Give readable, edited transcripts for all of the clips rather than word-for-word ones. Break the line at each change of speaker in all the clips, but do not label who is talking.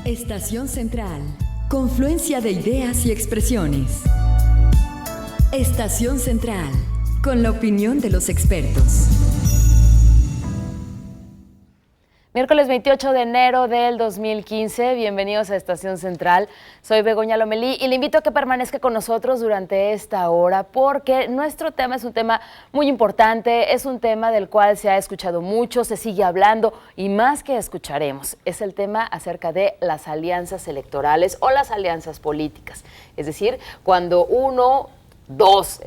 Estación Central. Confluencia de ideas y expresiones. Estación Central. Con la opinión de los expertos.
Miércoles 28 de enero del 2015, bienvenidos a Estación Central. Soy Begoña Lomelí y le invito a que permanezca con nosotros durante esta hora porque nuestro tema es un tema muy importante, es un tema del cual se ha escuchado mucho, se sigue hablando y más que escucharemos. Es el tema acerca de las alianzas electorales o las alianzas políticas. Es decir, cuando dos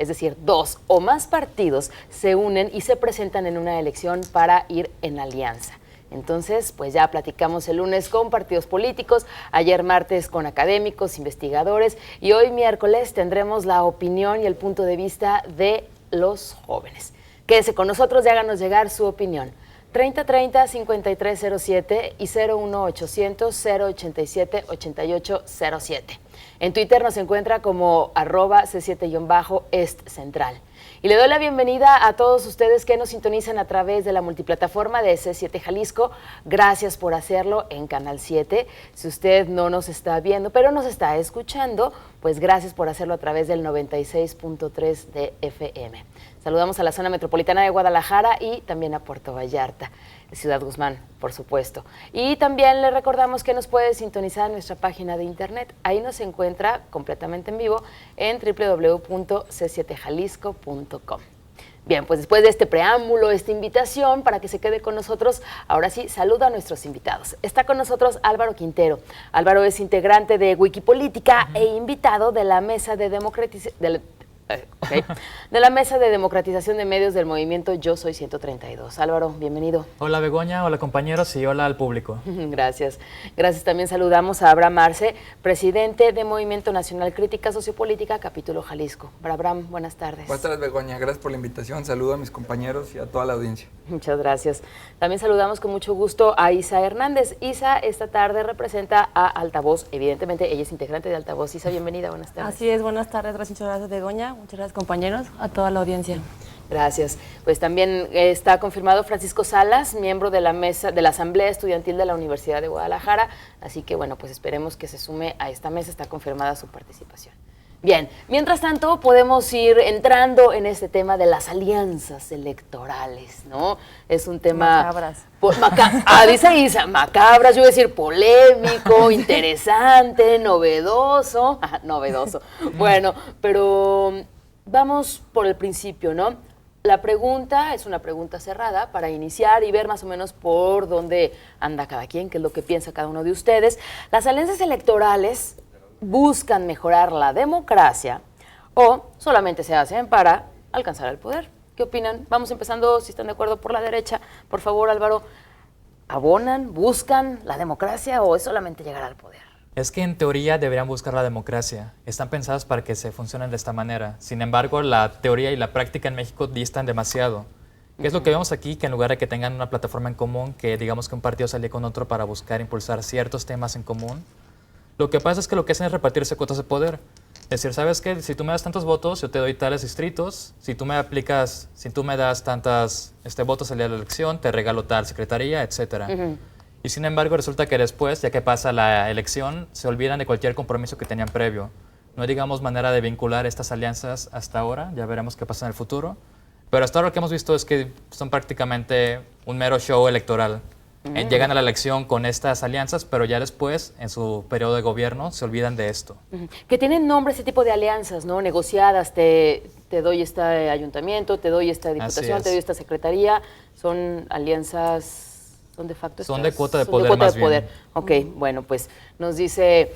o más partidos se unen y se presentan en una elección para ir en alianza. Entonces, pues ya platicamos el lunes con partidos políticos, ayer martes con académicos, investigadores y hoy miércoles tendremos la opinión y el punto de vista de los jóvenes. Quédese con nosotros y háganos llegar su opinión. 3030-5307 y 01800-087-8807. En Twitter nos encuentra como @C7-EstCentral. Y le doy la bienvenida a todos ustedes que nos sintonizan a través de la multiplataforma de C7 Jalisco. Gracias por hacerlo en Canal 7. Si usted no nos está viendo, pero nos está escuchando, pues gracias por hacerlo a través del 96.3 de FM. Saludamos a la zona metropolitana de Guadalajara y también a Puerto Vallarta, Ciudad Guzmán, por supuesto. Y también le recordamos que nos puede sintonizar en nuestra página de internet. Ahí nos encuentra completamente en vivo en www.c7jalisco.com. Bien, pues después de este preámbulo, esta invitación para que se quede con nosotros, ahora sí, saluda a nuestros invitados. Está con nosotros Álvaro Quintero. Álvaro es integrante de Wikipolítica e invitado de la Mesa de Democratización de Medios del movimiento Yo Soy 132. Álvaro, bienvenido.
Hola Begoña, hola compañeros y hola al público.
Gracias. Gracias. También saludamos a Abraham Arce, presidente de Movimiento Nacional Crítica Sociopolítica, capítulo Jalisco. Abraham, buenas tardes.
Buenas tardes, Begoña. Gracias por la invitación. Saludo a mis compañeros y a toda la audiencia.
Muchas gracias. También saludamos con mucho gusto a Isa Hernández. Isa esta tarde representa a Altavoz. Evidentemente, ella es integrante de Altavoz. Isa, bienvenida. Buenas tardes.
Así es. Buenas tardes. Muchas gracias, Begoña. Muchas gracias, compañeros, a toda la audiencia.
Gracias. Pues también está confirmado Francisco Salas, miembro de la mesa de la Asamblea Estudiantil de la Universidad de Guadalajara. Así que, bueno, pues esperemos que se sume a esta mesa. Está confirmada su participación. Bien, mientras tanto podemos ir entrando en este tema de las alianzas electorales, ¿no? Es un tema...
Macabras.
Dice Isa, macabras, yo voy a decir polémico, interesante, novedoso. Novedoso. Bueno, pero vamos por el principio, ¿no? La pregunta es una pregunta cerrada para iniciar y ver más o menos por dónde anda cada quien, qué es lo que piensa cada uno de ustedes. Las alianzas electorales buscan mejorar la democracia o solamente se hacen para alcanzar el poder. ¿Qué opinan? Vamos empezando, si están de acuerdo, por la derecha. Por favor, Álvaro, ¿abonan, buscan la democracia o es solamente llegar al poder?
Es que en teoría deberían buscar la democracia. Están pensadas para que se funcionen de esta manera. Sin embargo, la teoría y la práctica en México distan demasiado. ¿Qué es lo que vemos aquí? Que en lugar de que tengan una plataforma en común, que digamos que un partido salía con otro para buscar impulsar ciertos temas en común, lo que pasa es que lo que hacen es repartirse cuotas de poder. Es decir, ¿sabes qué? Si tú me das tantos votos, yo te doy tales distritos. Si tú me das tantos votos al día de la elección, te regalo tal secretaría, etc. Y sin embargo, resulta que después, ya que pasa la elección, se olvidan de cualquier compromiso que tenían previo. No hay, digamos, manera de vincular estas alianzas hasta ahora. Ya veremos qué pasa en el futuro. Pero hasta ahora lo que hemos visto es que son prácticamente un mero show electoral. Llegan a la elección con estas alianzas, pero ya después, en su periodo de gobierno, se olvidan de esto.
Que tienen nombre ese tipo de alianzas, ¿no? Negociadas, te doy este ayuntamiento, te doy esta diputación, te doy esta secretaría. Son alianzas, son de facto.
Son de cuota de poder, más bien.
Ok, bueno, pues nos dice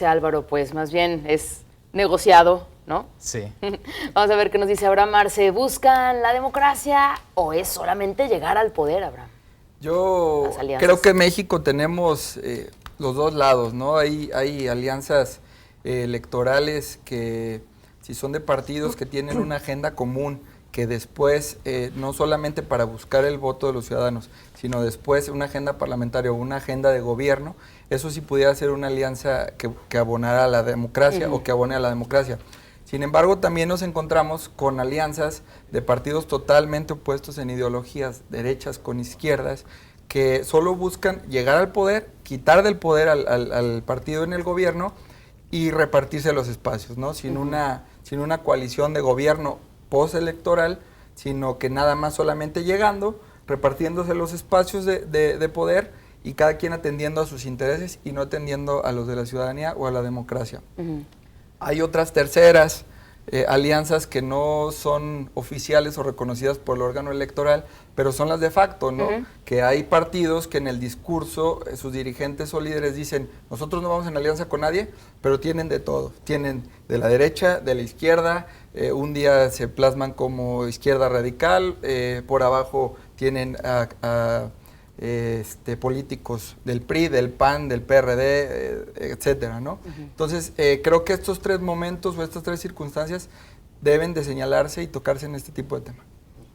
Álvaro, pues más bien es negociado, ¿no?
Sí.
Vamos a ver qué nos dice Abraham Arce. ¿Buscan la democracia o es solamente llegar al poder, Abraham?
Yo creo que en México tenemos los dos lados, ¿no? Hay alianzas electorales que, si son de partidos que tienen una agenda común, que después, no solamente para buscar el voto de los ciudadanos, sino después una agenda parlamentaria o una agenda de gobierno, eso sí pudiera ser una alianza que abonara a la democracia o que abone a la democracia. Sin embargo, también nos encontramos con alianzas de partidos totalmente opuestos en ideologías, derechas con izquierdas, que solo buscan llegar al poder, quitar del poder al partido en el gobierno y repartirse los espacios, ¿no? Sin una coalición de gobierno postelectoral, sino que nada más solamente llegando, repartiéndose los espacios de poder y cada quien atendiendo a sus intereses y no atendiendo a los de la ciudadanía o a la democracia. Hay otras terceras alianzas que no son oficiales o reconocidas por el órgano electoral, pero son las de facto, ¿no? Que hay partidos que en el discurso sus dirigentes o líderes dicen, nosotros no vamos en alianza con nadie, pero tienen de todo. Tienen de la derecha, de la izquierda, un día se plasman como izquierda radical, por abajo tienen políticos del PRI, del PAN, del PRD, etcétera, ¿no? Entonces, creo que estos tres momentos o estas tres circunstancias deben de señalarse y tocarse en este tipo de tema.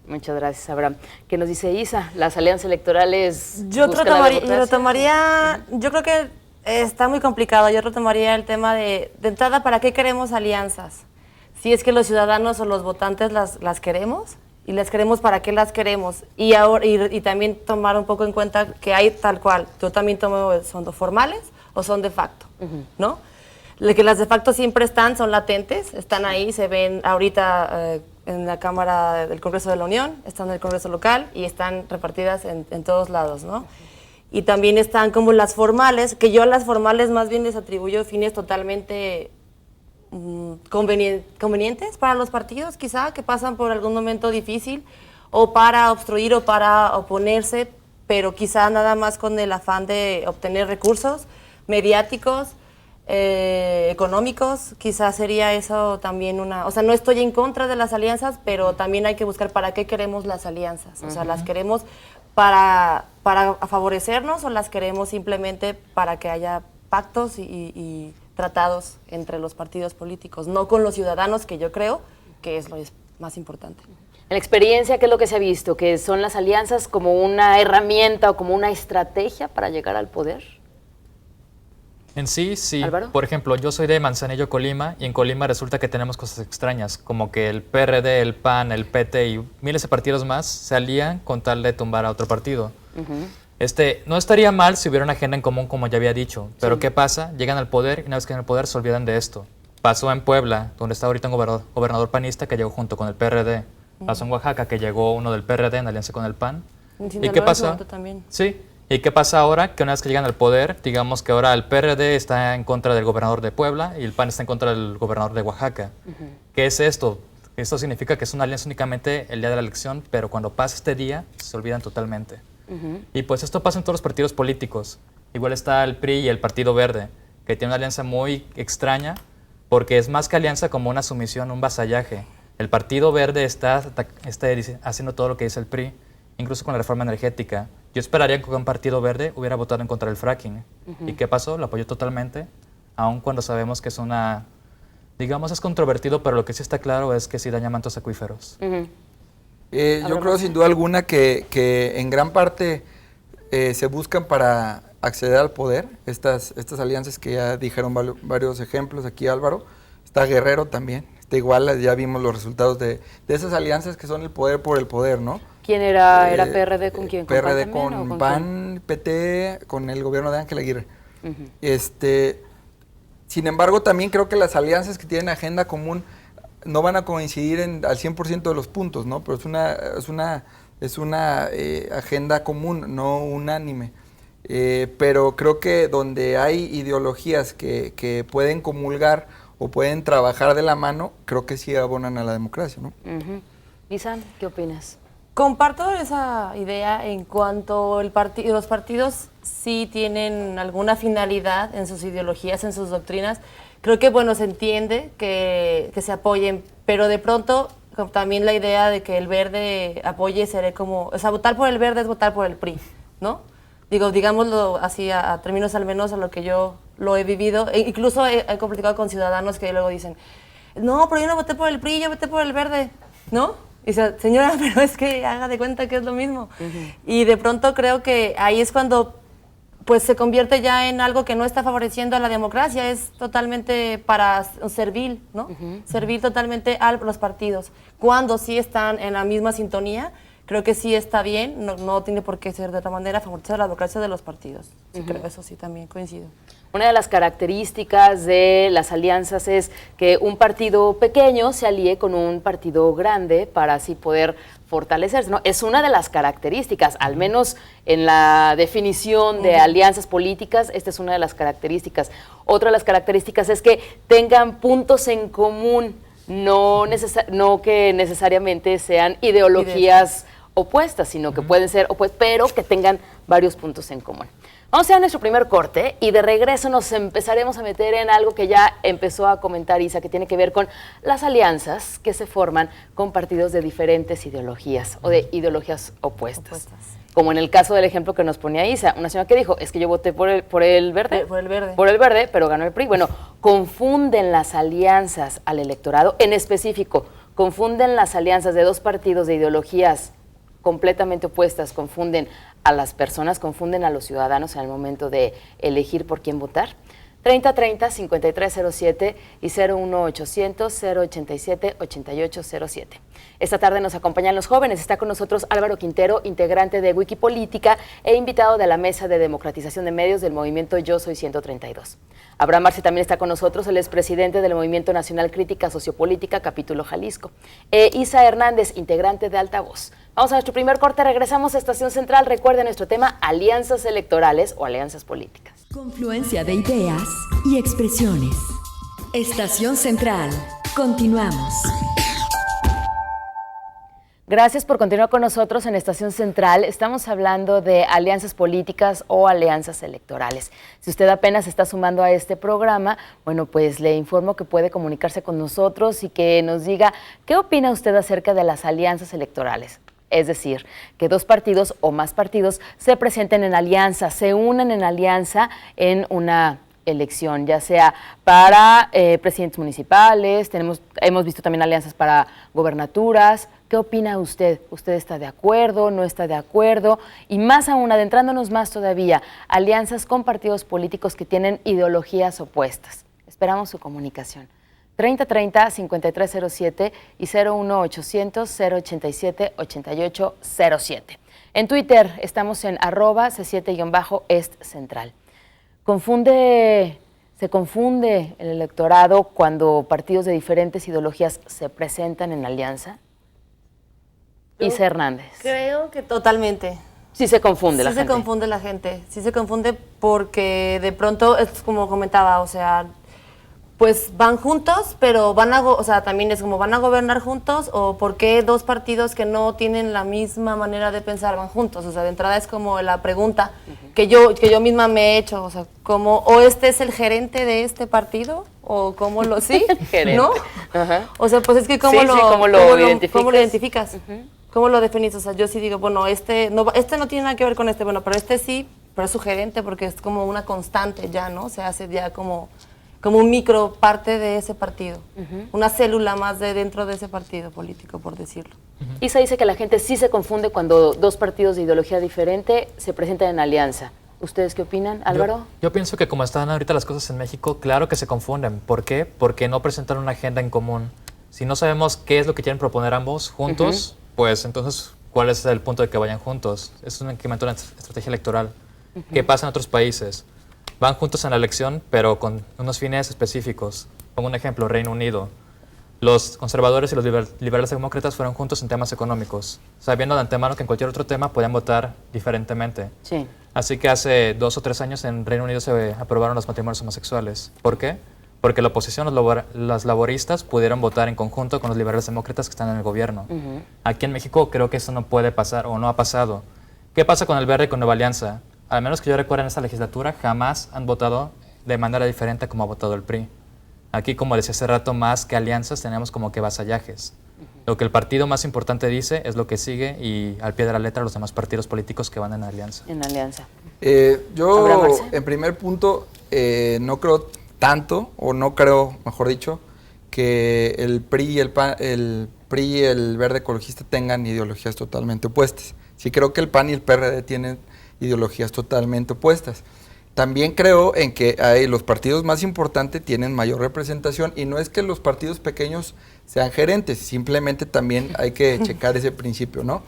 Muchas gracias, Abraham. ¿Qué nos dice Isa? ¿Las alianzas electorales?
Yo retomaría, yo creo que está muy complicado. Yo retomaría el tema de entrada, ¿para qué queremos alianzas? Si es que los ciudadanos o los votantes las queremos. Y las queremos, ¿para qué las queremos? Y también tomar un poco en cuenta que hay tal cual, yo también tomo, son formales o son de facto, ¿no? Que las de facto siempre son latentes, están ahí, se ven ahorita en la Cámara del Congreso de la Unión, están en el Congreso local y están repartidas en todos lados, ¿no? Y también están como las formales, que yo a las formales más bien les atribuyo fines totalmente convenientes para los partidos, quizá, que pasan por algún momento difícil, o para obstruir o para oponerse, pero quizá nada más con el afán de obtener recursos mediáticos, económicos. Quizá sería eso también o sea, no estoy en contra de las alianzas, pero también hay que buscar para qué queremos las alianzas. O sea, ¿las queremos para favorecernos o las queremos simplemente para que haya pactos y tratados entre los partidos políticos, no con los ciudadanos, que yo creo que es lo más importante?
En la experiencia, ¿qué es lo que se ha visto? ¿Que son las alianzas como una herramienta o como una estrategia para llegar al poder?
En sí, sí.
¿Álvaro?
Por ejemplo, yo soy de Manzanillo, Colima, y en Colima resulta que tenemos cosas extrañas, como que el PRD, el PAN, el PT y miles de partidos más se alían con tal de tumbar a otro partido. No estaría mal si hubiera una agenda en común, como ya había dicho, pero ¿qué pasa? Llegan al poder y una vez que en el poder se olvidan de esto. Pasó en Puebla, donde está ahorita un gobernador panista que llegó junto con el PRD. Pasó en Oaxaca, que llegó uno del PRD en alianza con el PAN. ¿Y qué pasa? Sí. ¿Y qué pasa ahora? Que una vez que llegan al poder, digamos que ahora el PRD está en contra del gobernador de Puebla y el PAN está en contra del gobernador de Oaxaca. ¿Qué es esto? Esto significa que es una alianza únicamente el día de la elección, pero cuando pasa este día, se olvidan totalmente. Y pues esto pasa en todos los partidos políticos. Igual está el PRI y el Partido Verde, que tiene una alianza muy extraña, porque es más que alianza como una sumisión, un vasallaje. El Partido Verde está haciendo todo lo que dice el PRI, incluso con la reforma energética. Yo esperaría que un Partido Verde hubiera votado en contra del fracking. ¿Y qué pasó? Lo apoyó totalmente, aun cuando sabemos que es digamos, es controvertido, pero lo que sí está claro es que sí daña mantos acuíferos.
Yo creo sin duda alguna que en gran parte se buscan para acceder al poder, estas alianzas que ya dijeron varios ejemplos aquí, Álvaro. Está Guerrero también, está Iguala, ya vimos los resultados de esas alianzas que son el poder por el poder, ¿no?
¿Quién era PRD con quién? ¿Con
PRD
PAN
con PAN, PT, con el gobierno de Ángel Aguirre. Sin embargo, también creo que las alianzas que tienen agenda común no van a coincidir al 100% de los puntos, ¿no? Pero es una agenda común, no unánime. Pero creo que donde hay ideologías que pueden comulgar o pueden trabajar de la mano, creo que sí abonan a la democracia, ¿no?
Isa, ¿qué opinas?
Comparto esa idea en cuanto los partidos sí tienen alguna finalidad en sus ideologías, en sus doctrinas. Creo que, bueno, se entiende que se apoyen, pero de pronto también la idea de que el verde apoye sería como, o sea, votar por el verde es votar por el PRI, ¿no? Digámoslo así a términos al menos a lo que yo lo he vivido. Incluso he platicado con ciudadanos que luego dicen, no, pero yo no voté por el PRI, yo voté por el verde, ¿no? Y dice, señora, pero es que haga de cuenta que es lo mismo. Y de pronto creo que ahí es cuando pues se convierte ya en algo que no está favoreciendo a la democracia, es totalmente para servil, ¿no? Servir totalmente a los partidos. Cuando sí están en la misma sintonía, creo que sí está bien, no tiene por qué ser de otra manera, favorecer la democracia de los partidos. Sí, creo, eso sí también coincido.
Una de las características de las alianzas es que un partido pequeño se alíe con un partido grande para así poder fortalecerse, ¿no? Es una de las características, al menos en la definición de alianzas políticas, esta es una de las características. Otra de las características es que tengan puntos en común, no que necesariamente sean ideologías opuestas, sino que pueden ser opuestas, pero que tengan varios puntos en común. Vamos a ir a nuestro primer corte y de regreso nos empezaremos a meter en algo que ya empezó a comentar Isa, que tiene que ver con las alianzas que se forman con partidos de diferentes ideologías o de ideologías opuestas. Como en el caso del ejemplo que nos ponía Isa, una señora que dijo, es que yo voté por el verde.
Por el verde.
Por el verde, pero ganó el PRI. Bueno, confunden las alianzas al electorado, en específico, confunden las alianzas de dos partidos de ideologías completamente opuestas, confunden a las personas, confunden a los ciudadanos en el momento de elegir por quién votar. 3030-5307 y 01800-087-8807. Esta tarde nos acompañan los jóvenes. Está con nosotros Álvaro Quintero, integrante de Wikipolítica e invitado de la Mesa de Democratización de Medios del movimiento Yo Soy 132. Abraham Arce también está con nosotros, él es presidente del Movimiento Nacional Crítica Sociopolítica, capítulo Jalisco. Isa Hernández, integrante de Altavoz. Vamos a nuestro primer corte, regresamos a Estación Central. Recuerden nuestro tema, alianzas electorales o alianzas políticas.
Confluencia de ideas y expresiones. Estación Central. Continuamos.
Gracias por continuar con nosotros en Estación Central. Estamos hablando de alianzas políticas o alianzas electorales. Si usted apenas está sumando a este programa, bueno, pues le informo que puede comunicarse con nosotros y que nos diga qué opina usted acerca de las alianzas electorales. Es decir, que dos partidos o más partidos se presenten en alianza, se unen en alianza en una elección, ya sea para presidentes municipales, hemos visto también alianzas para gobernaturas. ¿Qué opina usted? ¿Usted está de acuerdo? ¿No está de acuerdo? Y más aún, adentrándonos más todavía, alianzas con partidos políticos que tienen ideologías opuestas. Esperamos su comunicación. 3030-5307 y 01800-087-8807. En Twitter estamos en @C7-EstCentral. Se confunde el electorado cuando partidos de diferentes ideologías se presentan en alianza. Isa Hernández.
Creo que totalmente.
Sí se confunde la gente.
Sí se confunde la gente. Sí se confunde porque de pronto, es como comentaba, o sea, pues van juntos, pero también es como van a gobernar juntos, o por qué dos partidos que no tienen la misma manera de pensar van juntos. O sea, de entrada es como la pregunta que yo misma me he hecho, o sea, o este es el gerente de este partido, o cómo lo ¿no? Ajá. O sea, pues es que cómo lo identificas. ¿Cómo lo definís? O sea, yo sí digo, bueno, este no tiene nada que ver con este, bueno, pero este sí, pero es su gerente porque es como una constante ya, ¿no? Se hace ya como un micro parte de ese partido, una célula más de dentro de ese partido político, por decirlo.
Isa dice que la gente sí se confunde cuando dos partidos de ideología diferente se presentan en alianza. ¿Ustedes qué opinan, Álvaro?
Yo pienso que como están ahorita las cosas en México, claro que se confunden. ¿Por qué? Porque no presentan una agenda en común. Si no sabemos qué es lo que quieren proponer ambos juntos, pues entonces, ¿cuál es el punto de que vayan juntos? Es un incremento de la estrategia electoral. ¿Qué pasa en otros países? Van juntos en la elección, pero con unos fines específicos. Como un ejemplo, Reino Unido. Los conservadores y los liberales demócratas fueron juntos en temas económicos, sabiendo de antemano que en cualquier otro tema podían votar diferentemente.
Sí.
Así que hace 2 o 3 años en Reino Unido se aprobaron los matrimonios homosexuales. ¿Por qué? Porque la oposición, los laboristas, pudieron votar en conjunto con los liberales demócratas que están en el gobierno. Aquí en México creo que eso no puede pasar o no ha pasado. ¿Qué pasa con el Verde y con Nueva Alianza? Al menos que yo recuerde en esta legislatura, jamás han votado de manera diferente como ha votado el PRI. Aquí, como decía hace rato, más que alianzas tenemos como que vasallajes. Lo que el partido más importante dice es lo que sigue y al pie de la letra los demás partidos políticos que van en alianza.
En alianza.
Yo, en primer punto, no creo tanto, o no creo, mejor dicho, que el PRI y el Verde Ecologista tengan ideologías totalmente opuestas. Sí creo que el PAN y el PRD tienen ideologías totalmente opuestas. También creo en que los partidos más importantes tienen mayor representación y no es que los partidos pequeños sean gerentes, simplemente también hay que checar ese principio, ¿no?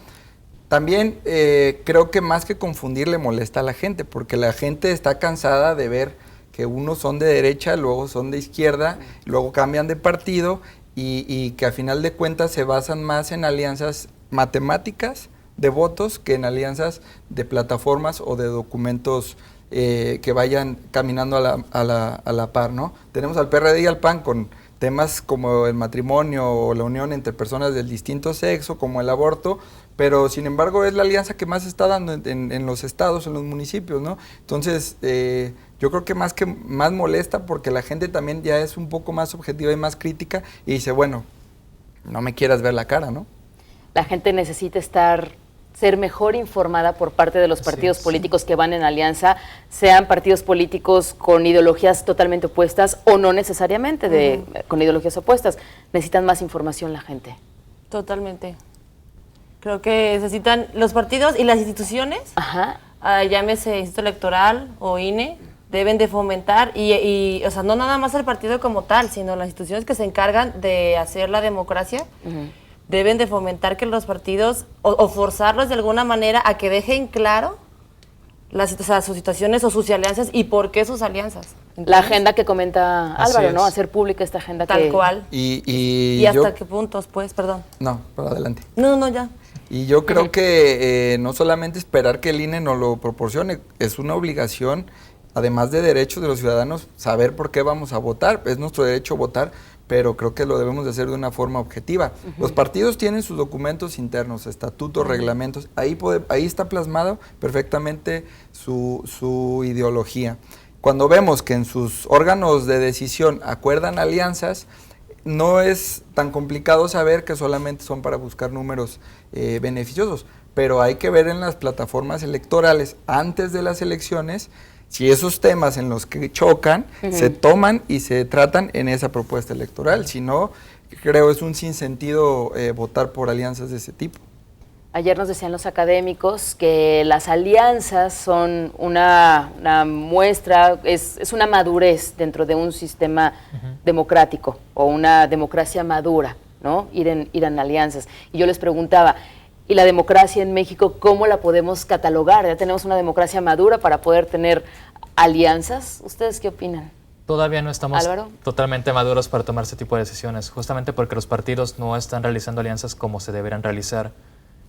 También creo que más que confundir le molesta a la gente, porque la gente está cansada de ver que unos son de derecha, luego son de izquierda, luego cambian de partido y que a final de cuentas se basan más en alianzas matemáticas de votos que en alianzas de plataformas o de documentos que vayan caminando a la par, ¿no? Tenemos al PRD y al PAN con temas como el matrimonio o la unión entre personas del distinto sexo, como el aborto, pero sin embargo es la alianza que más se está dando en los estados, en los municipios, ¿no? Entonces, yo creo que más molesta porque la gente también ya es un poco más objetiva y más crítica y dice, bueno, no me quieras ver la cara, ¿no?
La gente necesita ser mejor informada por parte de los partidos políticos que van en alianza, sean partidos políticos con ideologías totalmente opuestas o no necesariamente con ideologías opuestas. Necesitan más información la gente.
Totalmente. Creo que necesitan los partidos y las instituciones, llámese Instituto Electoral o INE, deben de fomentar y o sea, no nada más el partido como tal, sino las instituciones que se encargan de hacer la democracia, deben de fomentar que los partidos o forzarlos de alguna manera a que dejen claro sus situaciones o sus alianzas y por qué sus alianzas. ¿Entiendes?
La agenda que comenta Álvaro, ¿no? Hacer pública esta agenda.
Tal cual.
¿Y
hasta qué puntos, pues? Perdón.
No, por adelante.
No, ya.
Y yo creo que no solamente esperar que el INE nos lo proporcione, es una obligación, además de derechos de los ciudadanos, saber por qué vamos a votar. Es nuestro derecho votar, pero creo que lo debemos de hacer de una forma objetiva. Los partidos tienen sus documentos internos, estatutos, reglamentos, ahí está plasmado perfectamente su ideología. Cuando vemos que en sus órganos de decisión acuerdan alianzas, no es tan complicado saber que solamente son para buscar números beneficiosos, pero hay que ver en las plataformas electorales antes de las elecciones si esos temas en los que chocan se toman y se tratan en esa propuesta electoral. Si no, creo es un sinsentido votar por alianzas de ese tipo.
Ayer nos decían los académicos que las alianzas son una muestra, es una madurez dentro de un sistema democrático o una democracia madura, ¿no? Ir en alianzas. Y yo les preguntaba, ¿y la democracia en México cómo la podemos catalogar? ¿Ya tenemos una democracia madura para poder tener alianzas? ¿Ustedes qué opinan?
Todavía no estamos
Álvaro,
totalmente maduros para tomar ese tipo de decisiones, justamente porque los partidos no están realizando alianzas como se deberían realizar.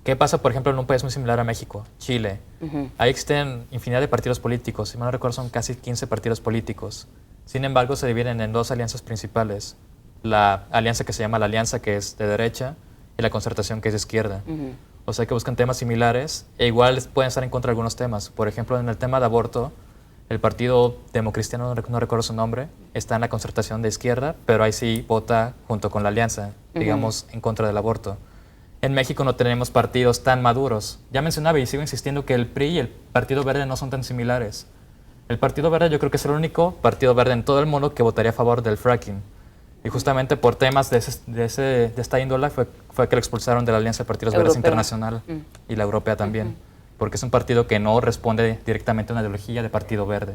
¿Qué pasa, por ejemplo, en un país muy similar a México, Chile? Ahí existen infinidad de partidos políticos, si mal no recuerdo son casi 15 partidos políticos. Sin embargo, se dividen en dos alianzas principales. La alianza que se llama la alianza, que es de derecha, y la concertación, que es de izquierda. O sea, que buscan temas similares e igual pueden estar en contra de algunos temas. Por ejemplo, en el tema de aborto, el Partido Democristiano, no recuerdo su nombre, está en la concertación de izquierda, pero ahí sí vota junto con la alianza, digamos, en contra del aborto. En México no tenemos partidos tan maduros. Ya mencionaba y sigo insistiendo que el PRI y el Partido Verde no son tan similares. El Partido Verde yo creo que es el único partido verde en todo el mundo que votaría a favor del fracking. Y justamente por temas de esta índole fue que lo expulsaron de la Alianza de Partidos Verdes Internacional y la europea también, porque es un partido que no responde directamente a una ideología de Partido Verde.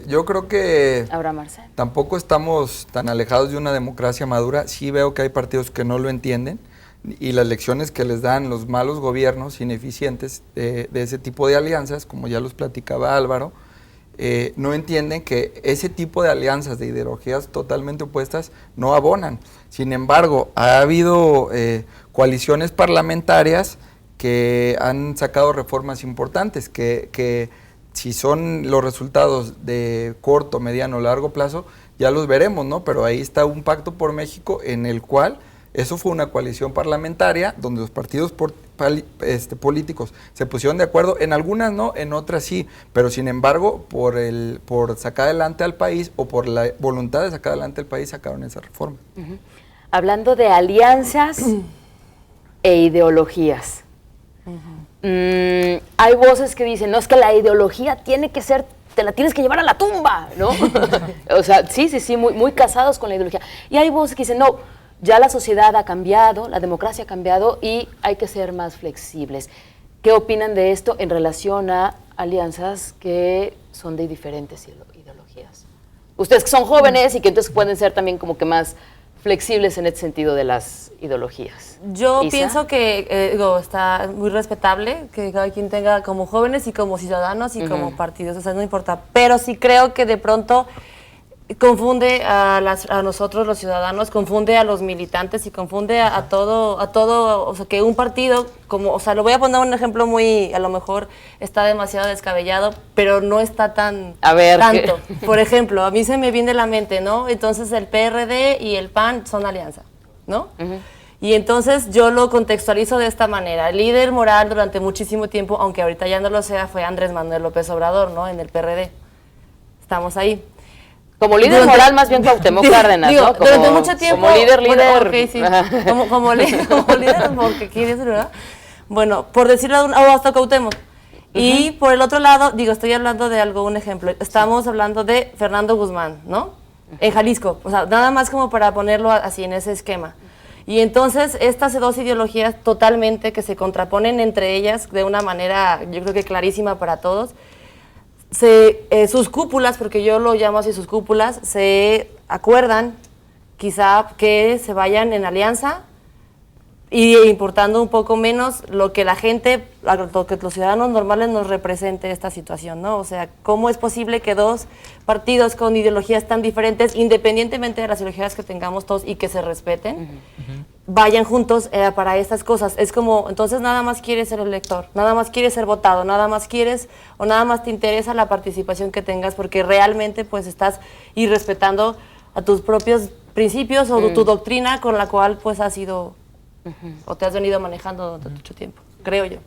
Yo creo que
Marcel,
tampoco estamos tan alejados de una democracia madura. Sí veo que hay partidos que no lo entienden y las lecciones que les dan los malos gobiernos ineficientes de ese tipo de alianzas, como ya los platicaba Álvaro, no entienden que ese tipo de alianzas de ideologías totalmente opuestas no abonan. Sin embargo, ha habido coaliciones parlamentarias que han sacado reformas importantes, que si son los resultados de corto, mediano o largo plazo, ya los veremos, ¿no? Pero ahí está un pacto por México en el cual eso fue una coalición parlamentaria donde los partidos políticos se pusieron de acuerdo, en algunas no, en otras sí, pero sin embargo por sacar adelante al país o por la voluntad de sacar adelante al país sacaron esa reforma.
Hablando de alianzas e ideologías, hay voces que dicen, no, es que la ideología tiene que ser, te la tienes que llevar a la tumba, ¿no? O sea, sí, muy casados con la ideología. Y hay voces que dicen, no, ya la sociedad ha cambiado, la democracia ha cambiado y hay que ser más flexibles. ¿Qué opinan de esto en relación a alianzas que son de diferentes ideologías? Ustedes que son jóvenes y que entonces pueden ser también como que más flexibles en este sentido de las ideologías?
Yo
¿Isa?
pienso que está muy respetable que cada quien tenga como jóvenes y como ciudadanos y como partidos, o sea, no importa. Pero sí creo que de pronto confunde a nosotros los ciudadanos, confunde a los militantes y confunde a todo, o sea, que un partido, como, o sea, lo voy a poner un ejemplo muy, a lo mejor está demasiado descabellado, pero no está tanto. Por ejemplo, a mí se me viene a la mente, ¿no? Entonces el PRD y el PAN son alianza, ¿no? Y entonces yo lo contextualizo de esta manera. El líder moral durante muchísimo tiempo, aunque ahorita ya no lo sea, fue Andrés Manuel López Obrador, ¿no? En el PRD. Estamos ahí.
Como líder moral, más bien Cuauhtémoc Cárdenas, ¿no?
Durante mucho tiempo.
Como líder.
Bueno, okay, sí. como líder, porque ¿quién es, verdad? Bueno, por decirlo, hasta Cuauhtémoc. Y por el otro lado, estoy hablando de un ejemplo. Estamos hablando de Fernando Guzmán, ¿no? En Jalisco. O sea, nada más como para ponerlo así en ese esquema. Y entonces, estas dos ideologías totalmente que se contraponen entre ellas de una manera, yo creo que clarísima para todos. Sus cúpulas, porque yo lo llamo así, sus cúpulas, se acuerdan quizá que se vayan en alianza y importando un poco menos lo que la gente, lo que los ciudadanos normales nos represente esta situación, ¿no? O sea, ¿cómo es posible que dos partidos con ideologías tan diferentes, independientemente de las ideologías que tengamos todos y que se respeten, vayan juntos para estas cosas? Es como, entonces nada más quieres ser elector, nada más quieres ser votado, nada más quieres o nada más te interesa la participación que tengas porque realmente pues estás irrespetando a tus propios principios o tu doctrina con la cual pues has sido o te has venido manejando durante mucho tiempo, creo yo.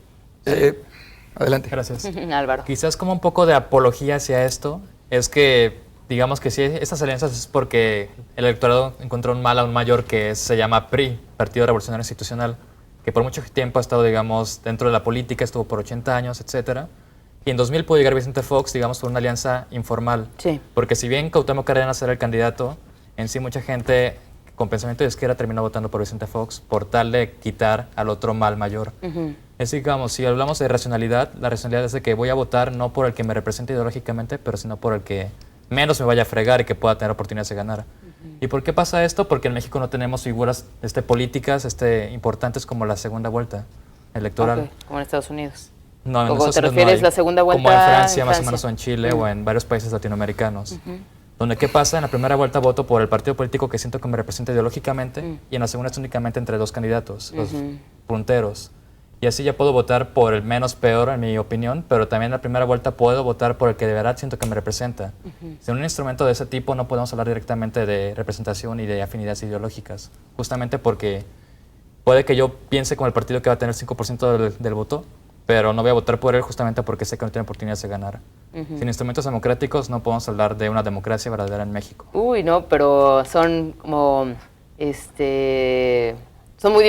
Adelante.
Gracias.
Álvaro.
Quizás como un poco de apología hacia esto, es que digamos que si estas alianzas es porque el electorado encontró un mal aún mayor que se llama PRI, Partido Revolucionario Institucional, que por mucho tiempo ha estado, digamos, dentro de la política, estuvo por 80 años, etcétera. Y en 2000 pudo llegar Vicente Fox, digamos, por una alianza informal.
Sí.
Porque si bien Cuauhtémoc Cárdenas era el candidato, en sí mucha gente con pensamiento de izquierda terminó votando por Vicente Fox por tal de quitar al otro mal mayor. Es decir, digamos, si hablamos de racionalidad, la racionalidad es de que voy a votar no por el que me represente ideológicamente, pero sino por el que menos me vaya a fregar y que pueda tener oportunidades de ganar. ¿Y por qué pasa esto? Porque en México no tenemos figuras políticas importantes como la segunda vuelta electoral.
Okay, como en Estados Unidos.
No, en
¿O
Estados
te
Unidos
refieres
no hay,
la segunda vuelta
como en Francia,
en
más o
Francia?
menos, o en Chile o en varios países latinoamericanos. Donde, ¿qué pasa? En la primera vuelta voto por el partido político que siento que me representa ideológicamente y en la segunda es únicamente entre dos candidatos, los punteros. Y así ya puedo votar por el menos peor, en mi opinión, pero también en la primera vuelta puedo votar por el que de verdad siento que me representa. Sin un instrumento de ese tipo no podemos hablar directamente de representación y de afinidades ideológicas, justamente porque puede que yo piense como el partido que va a tener 5% del voto, pero no voy a votar por él justamente porque sé que no tiene oportunidades de ganar. Sin instrumentos democráticos no podemos hablar de una democracia verdadera en México.
Uy, no, pero son como,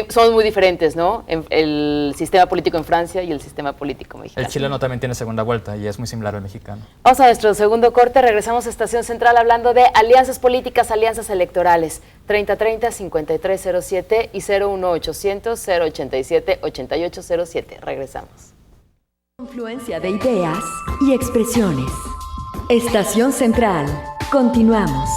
son muy diferentes, ¿no? El sistema político en Francia y el sistema político mexicano.
El chileno también tiene segunda vuelta y es muy similar al mexicano.
Vamos a nuestro segundo corte, regresamos a Estación Central hablando de alianzas políticas, alianzas electorales. 3030-5307 y 01800-087-8807. Regresamos.
Confluencia de ideas y expresiones. Estación Central. Continuamos.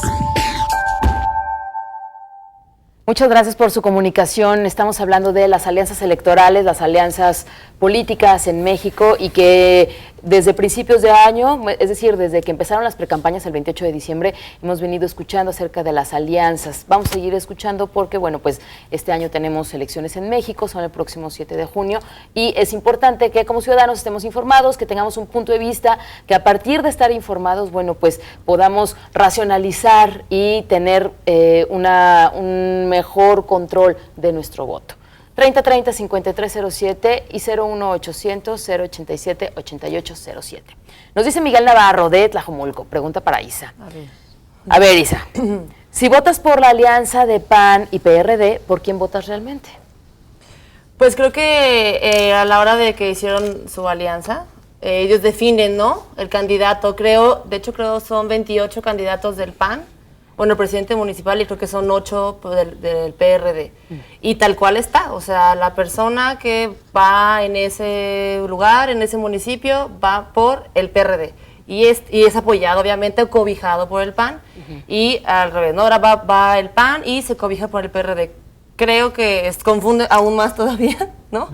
Muchas gracias por su comunicación. Estamos hablando de las alianzas electorales, las alianzas políticas en México y que desde principios de año, es decir, desde que empezaron las precampañas el 28 de diciembre, hemos venido escuchando acerca de las alianzas. Vamos a seguir escuchando porque, bueno, pues este año tenemos elecciones en México, son el próximo 7 de junio y es importante que como ciudadanos estemos informados, que tengamos un punto de vista, que a partir de estar informados, bueno, pues podamos racionalizar y tener un mejor control de nuestro voto. 3030-5307 y 01800-087-8807. Nos dice Miguel Navarro de Tlajomulco, pregunta para Isa. A ver, Isa, si votas por la alianza de PAN y PRD, ¿por quién votas realmente?
Pues creo que a la hora de que hicieron su alianza, ellos definen, ¿no?, el candidato. De hecho creo son 28 candidatos del PAN. Bueno, el presidente municipal y creo que son 8 del PRD. Y tal cual está, o sea, la persona que va en ese lugar, en ese municipio, va por el PRD. y es apoyado obviamente o cobijado por el PAN, y al revés, ¿no? Ahora va el PAN y se cobija por el PRD. Creo que confunde aún más todavía, ¿no?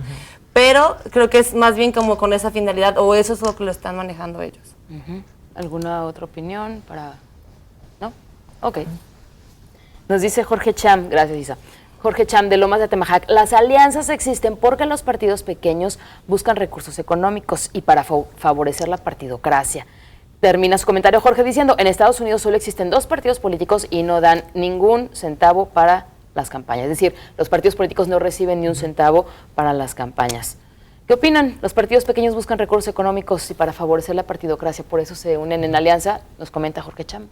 Pero creo que es más bien como con esa finalidad, o eso es lo que lo están manejando ellos.
¿Alguna otra opinión para...? ¿No? Ok. Nos dice Jorge Cham, gracias Isa. Jorge Cham de Lomas de Atemajac, las alianzas existen porque los partidos pequeños buscan recursos económicos y para favorecer la partidocracia. Termina su comentario Jorge diciendo, en Estados Unidos solo existen 2 partidos políticos y no dan ningún centavo para las campañas. Es decir, los partidos políticos no reciben ni un centavo para las campañas. ¿Qué opinan? Los partidos pequeños buscan recursos económicos y para favorecer la partidocracia, por eso se unen en alianza, nos comenta Jorge Cham.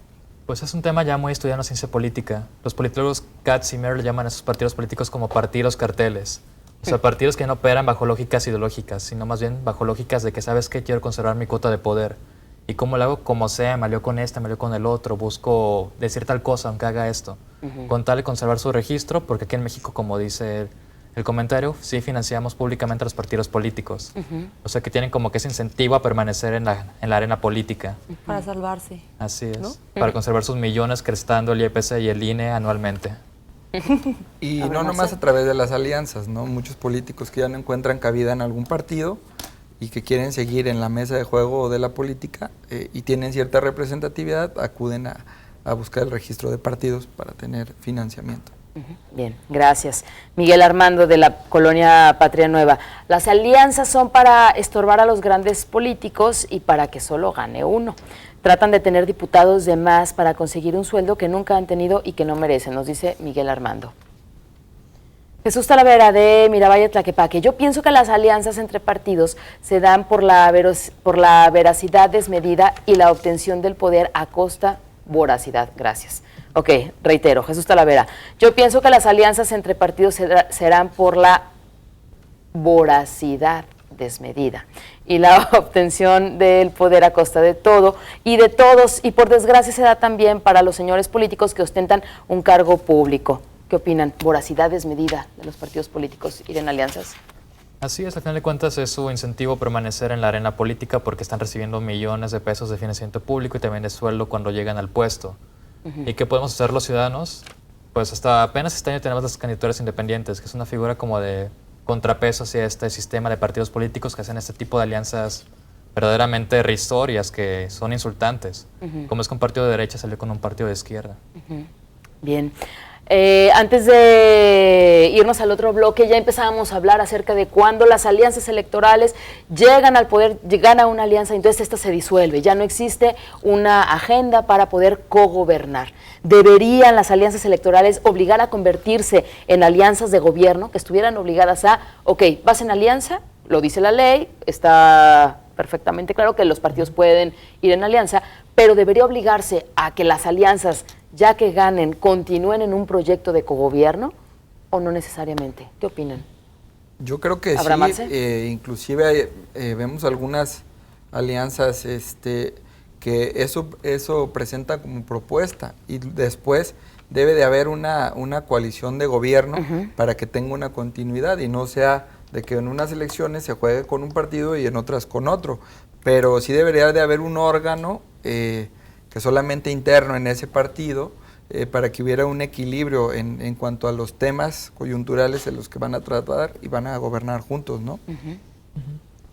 Pues es un tema ya muy estudiado en la ciencia política. Los politólogos Katz y Merrill llaman a esos partidos políticos como partidos carteles. O sea, partidos que no operan bajo lógicas ideológicas, sino más bien bajo lógicas de que, ¿sabes qué? Quiero conservar mi cuota de poder. ¿Y cómo lo hago? Como sea, me alío con este, me alío con el otro, busco decir tal cosa, aunque haga esto. Con tal de conservar su registro, porque aquí en México, como dice el comentario, sí financiamos públicamente a los partidos políticos. O sea, que tienen como que ese incentivo a permanecer en la arena política.
Para salvarse.
Así es,
¿no?
Para conservar sus millones que está dando el IEPC y el INE anualmente.
Y no nomás a través de las alianzas, ¿no? Muchos políticos que ya no encuentran cabida en algún partido y que quieren seguir en la mesa de juego de la política y tienen cierta representatividad, acuden a buscar el registro de partidos para tener financiamiento.
Bien, gracias. Miguel Armando de la colonia Patria Nueva. Las alianzas son para estorbar a los grandes políticos y para que solo gane uno. Tratan de tener diputados de más para conseguir un sueldo que nunca han tenido y que no merecen, nos dice Miguel Armando. Jesús Talavera de Miravalle, Tlaquepaque. Yo pienso que las alianzas entre partidos se dan por la veracidad desmedida y la obtención del poder a costa voracidad. Gracias. Ok, reitero, Jesús Talavera. Yo pienso que las alianzas entre partidos serán por la voracidad desmedida y la obtención del poder a costa de todo y de todos, y por desgracia se da también para los señores políticos que ostentan un cargo público. ¿Qué opinan? ¿Voracidad desmedida de los partidos políticos ir en alianzas?
Así es, al final de cuentas es su incentivo permanecer en la arena política porque están recibiendo millones de pesos de financiamiento público y también de sueldo cuando llegan al puesto. ¿Y qué podemos hacer los ciudadanos? Pues hasta apenas este año tenemos las candidaturas independientes, que es una figura como de contrapeso hacia este sistema de partidos políticos que hacen este tipo de alianzas verdaderamente risorias, que son insultantes. Como es que un partido de derecha salió con un partido de izquierda.
Bien. Antes de irnos al otro bloque, ya empezábamos a hablar acerca de cuando las alianzas electorales llegan al poder, llegan a una alianza, entonces esta se disuelve, ya no existe una agenda para poder cogobernar. ¿Deberían las alianzas electorales obligar a convertirse en alianzas de gobierno, que estuvieran obligadas a, ok, vas en alianza, lo dice la ley, está perfectamente claro que los partidos pueden ir en alianza, pero debería obligarse a que las alianzas, ya que ganen, continúen en un proyecto de cogobierno o no necesariamente? ¿Qué opinan?
Yo creo que sí, inclusive vemos algunas alianzas que eso presenta como propuesta y después debe de haber una coalición de gobierno para que tenga una continuidad y no sea de que en unas elecciones se juegue con un partido y en otras con otro, pero sí debería de haber un órgano que solamente interno en ese partido para que hubiera un equilibrio en cuanto a los temas coyunturales en los que van a tratar y van a gobernar juntos, ¿no?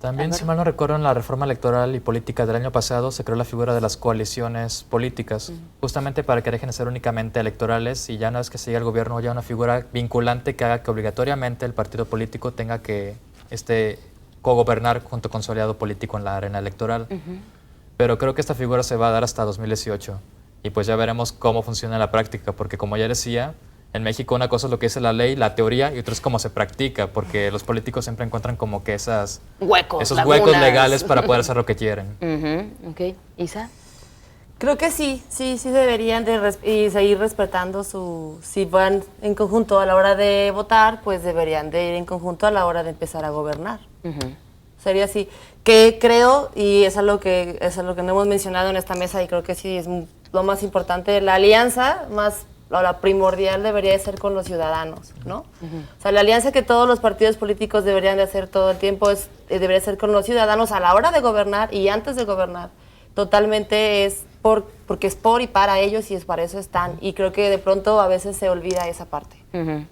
También, si mal no recuerdo, en la reforma electoral y política del año pasado se creó la figura de las coaliciones políticas, justamente para que dejen de ser únicamente electorales y ya una vez que se llegue al gobierno haya una figura vinculante que haga que obligatoriamente el partido político tenga que cogobernar junto con su aliado político en la arena electoral. Pero creo que esta figura se va a dar hasta 2018 y pues ya veremos cómo funciona en la práctica, porque como ya decía, en México una cosa es lo que dice la ley, la teoría, y otra es cómo se practica, porque los políticos siempre encuentran como que esos huecos legales para poder hacer lo que quieren.
Ok, Isa.
Creo que sí deberían y seguir respetando si van en conjunto a la hora de votar, pues deberían de ir en conjunto a la hora de empezar a gobernar. Sería así, que creo, y es algo que no hemos mencionado en esta mesa y creo que sí es lo más importante, la alianza la primordial debería de ser con los ciudadanos, ¿no? O sea, la alianza que todos los partidos políticos deberían de hacer todo el tiempo debería ser con los ciudadanos a la hora de gobernar y antes de gobernar, totalmente es porque es por y para ellos y es para eso están. Y creo que de pronto a veces se olvida esa parte,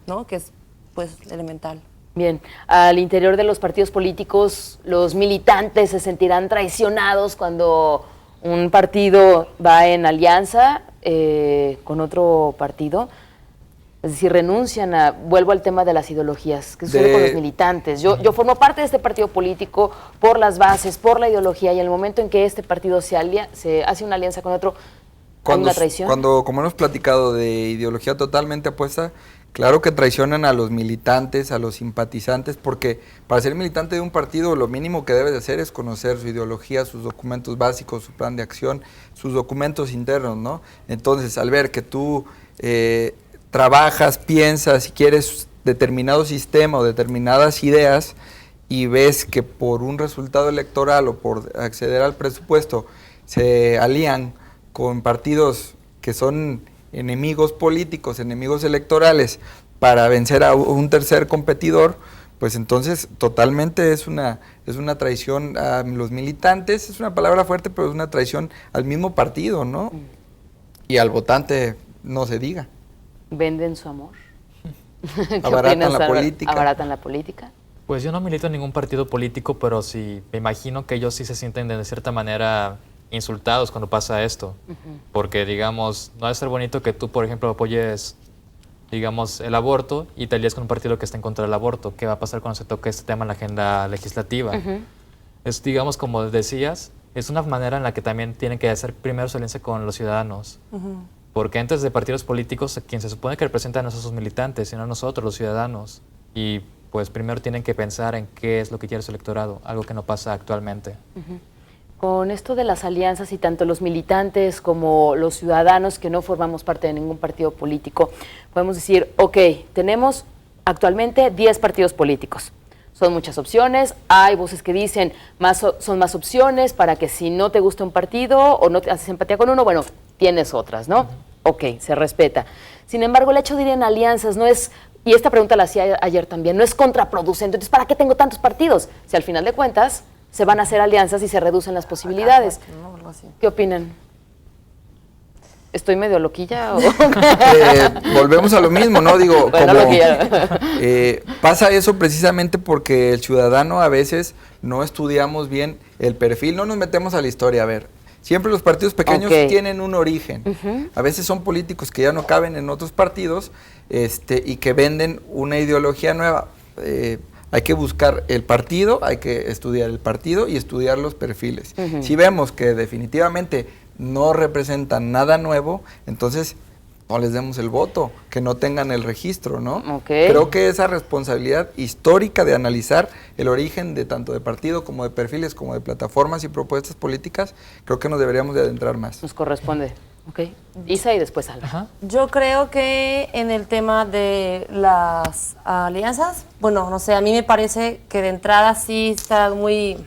¿no? Que es pues elemental.
Bien, al interior de los partidos políticos, los militantes se sentirán traicionados cuando un partido va en alianza con otro partido. Es decir, vuelvo al tema de las ideologías, que sucede con los militantes. Yo formo parte de este partido político por las bases, por la ideología, y en el momento en que este partido se hace una alianza con otro, ¿hay una traición?
Como hemos platicado de ideología totalmente opuesta, claro que traicionan a los militantes, a los simpatizantes, porque para ser militante de un partido lo mínimo que debes de hacer es conocer su ideología, sus documentos básicos, su plan de acción, sus documentos internos, ¿no? Entonces, al ver que tú trabajas, piensas y quieres determinado sistema o determinadas ideas y ves que por un resultado electoral o por acceder al presupuesto se alían con partidos que son enemigos políticos, enemigos electorales para vencer a un tercer competidor, pues entonces totalmente es una traición a los militantes, es una palabra fuerte, pero es una traición al mismo partido, ¿no? Y al votante no se diga.
¿Venden su amor?
¿Abaratan la política?
¿Abaratan la política?
Pues yo no milito en ningún partido político, pero sí, me imagino que ellos sí se sienten de cierta manera insultados cuando pasa esto. Porque, digamos, no debe ser bonito que tú, por ejemplo, apoyes, digamos, el aborto y te alíes con un partido que está en contra del aborto. ¿Qué va a pasar cuando se toque este tema en la agenda legislativa? Es, digamos, como decías, es una manera en la que también tienen que hacer primero su alianza con los ciudadanos. Porque antes de partidos políticos, quien se supone que representan a sus militantes, sino a nosotros, los ciudadanos. Y pues primero tienen que pensar en qué es lo que quiere su electorado, algo que no pasa actualmente.
Con esto de las alianzas y tanto los militantes como los ciudadanos que no formamos parte de ningún partido político, podemos decir, ok, tenemos actualmente 10 partidos políticos. Son muchas opciones, hay voces que dicen son más opciones para que si no te gusta un partido o no te haces empatía con uno, bueno, tienes otras, ¿no? Ok, se respeta. Sin embargo, el hecho de ir en alianzas no es, y esta pregunta la hacía ayer también, no es contraproducente. Entonces, ¿para qué tengo tantos partidos? Si al final de cuentas se van a hacer alianzas y se reducen las posibilidades. ¿Qué opinan? ¿Estoy medio loquilla?
Volvemos a lo mismo, ¿no? Digo, bueno, pasa eso precisamente porque el ciudadano a veces no estudiamos bien el perfil, no nos metemos a la historia. A ver, siempre los partidos pequeños tienen un origen. A veces son políticos que ya no caben en otros partidos y que venden una ideología nueva. Hay que buscar el partido, hay que estudiar el partido y estudiar los perfiles. Si vemos que definitivamente no representan nada nuevo, entonces no les demos el voto, que no tengan el registro, ¿no? Creo que esa responsabilidad histórica de analizar el origen de tanto de partido como de perfiles, como de plataformas y propuestas políticas, creo que nos deberíamos de adentrar más.
Nos corresponde. Isa y después Alba.
Yo creo que en el tema de las alianzas, bueno, no sé, a mí me parece que de entrada sí está muy...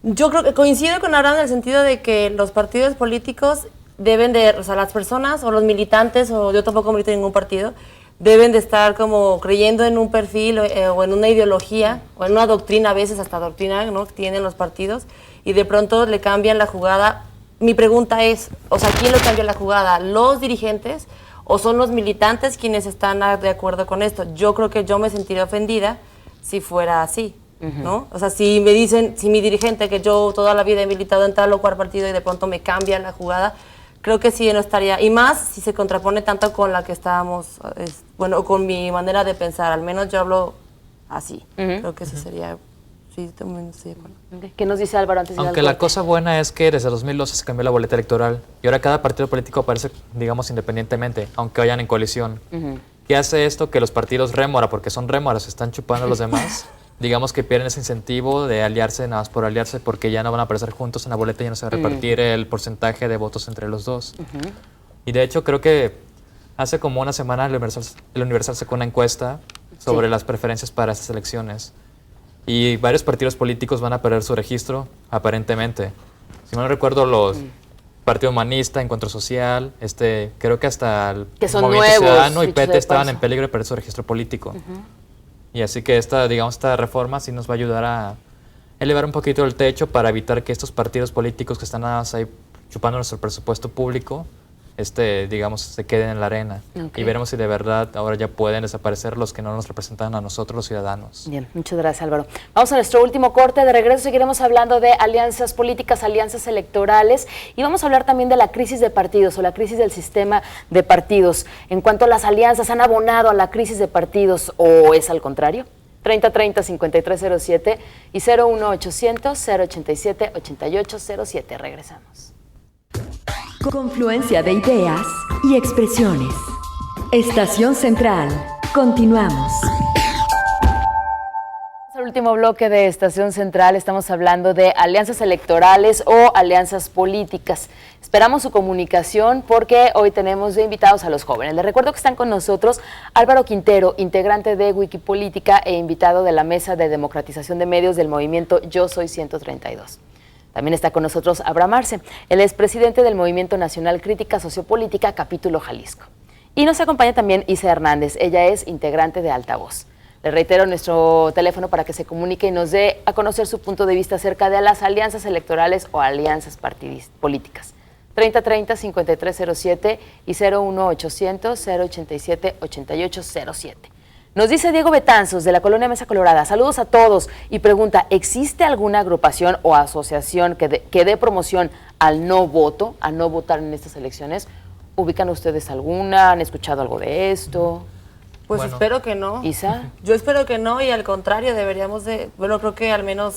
Yo creo que coincido con Abraham en el sentido de que los partidos políticos deben de, o sea, las personas o los militantes, o yo tampoco milito en ningún partido, deben de estar como creyendo en un perfil o en una ideología o en una doctrina, a veces hasta doctrina, ¿no?, que tienen los partidos, y de pronto le cambian la jugada. Mi pregunta es, o sea, ¿quién le cambia la jugada? ¿Los dirigentes o son los militantes quienes están de acuerdo con esto? Yo creo que yo me sentiría ofendida si fuera así, ¿no? O sea, si me dicen, si mi dirigente, que yo toda la vida he militado en tal o cual partido y de pronto me cambia la jugada, creo que sí no estaría, y más si se contrapone tanto con la que estábamos, bueno, con mi manera de pensar, al menos yo hablo así, creo que eso sería... Sí, también estoy de acuerdo.
¿Qué nos dice Álvaro antes de
Aunque la cosa buena es que desde 2012 se cambió la boleta electoral y ahora cada partido político aparece, digamos, independientemente, aunque vayan en coalición. ¿Qué hace esto? Que los partidos rémora, porque son rémoras, se están chupando a los demás, digamos que pierden ese incentivo de aliarse nada más por aliarse, porque ya no van a aparecer juntos en la boleta y ya no se va a repartir el porcentaje de votos entre los dos. Y de hecho creo que hace como una semana el Universal sacó una encuesta sobre las preferencias para estas elecciones. Y varios partidos políticos van a perder su registro, aparentemente. Si mal no recuerdo, los Partido Humanista, Encuentro Social, creo que hasta el Movimiento Ciudadano y PT estaban en peligro de perder su registro político. Y así que esta reforma sí nos va a ayudar a elevar un poquito el techo para evitar que estos partidos políticos que están nada más ahí chupando nuestro presupuesto público, digamos, se queden en la arena. Y veremos si de verdad ahora ya pueden desaparecer los que no nos representan a nosotros los ciudadanos.
Bien, muchas gracias, Álvaro. Vamos a nuestro último corte. De regreso seguiremos hablando de alianzas políticas, alianzas electorales, y vamos a hablar también de la crisis de partidos o la crisis del sistema de partidos. En cuanto a las alianzas, ¿han abonado a la crisis de partidos o es al contrario? 3030-5307 y 01800-087-8807. Regresamos.
Confluencia de ideas y expresiones. Estación Central. Continuamos.
El último bloque de Estación Central, estamos hablando de alianzas electorales o alianzas políticas. Esperamos su comunicación porque hoy tenemos de invitados a los jóvenes. Les recuerdo que están con nosotros Álvaro Quintero, integrante de Wikipolítica e invitado de la Mesa de Democratización de Medios del movimiento Yo Soy 132. También está con nosotros Abraham Arce, él es presidente del Movimiento Nacional Crítica Sociopolítica, capítulo Jalisco. Y nos acompaña también Isa Hernández, ella es integrante de Altavoz. Le reitero nuestro teléfono para que se comunique y nos dé a conocer su punto de vista acerca de las alianzas electorales o alianzas políticas. 3030-5307 y 01800-087-8807. Nos dice Diego Betanzos, de la Colonia Mesa Colorada, saludos a todos, y pregunta, ¿existe alguna agrupación o asociación que dé promoción al no voto, a no votar en estas elecciones? ¿Ubican ustedes alguna? ¿Han escuchado algo de esto?
Pues bueno, espero que no.
¿Isa?
Yo espero que no, y al contrario, deberíamos de, bueno, creo que al menos,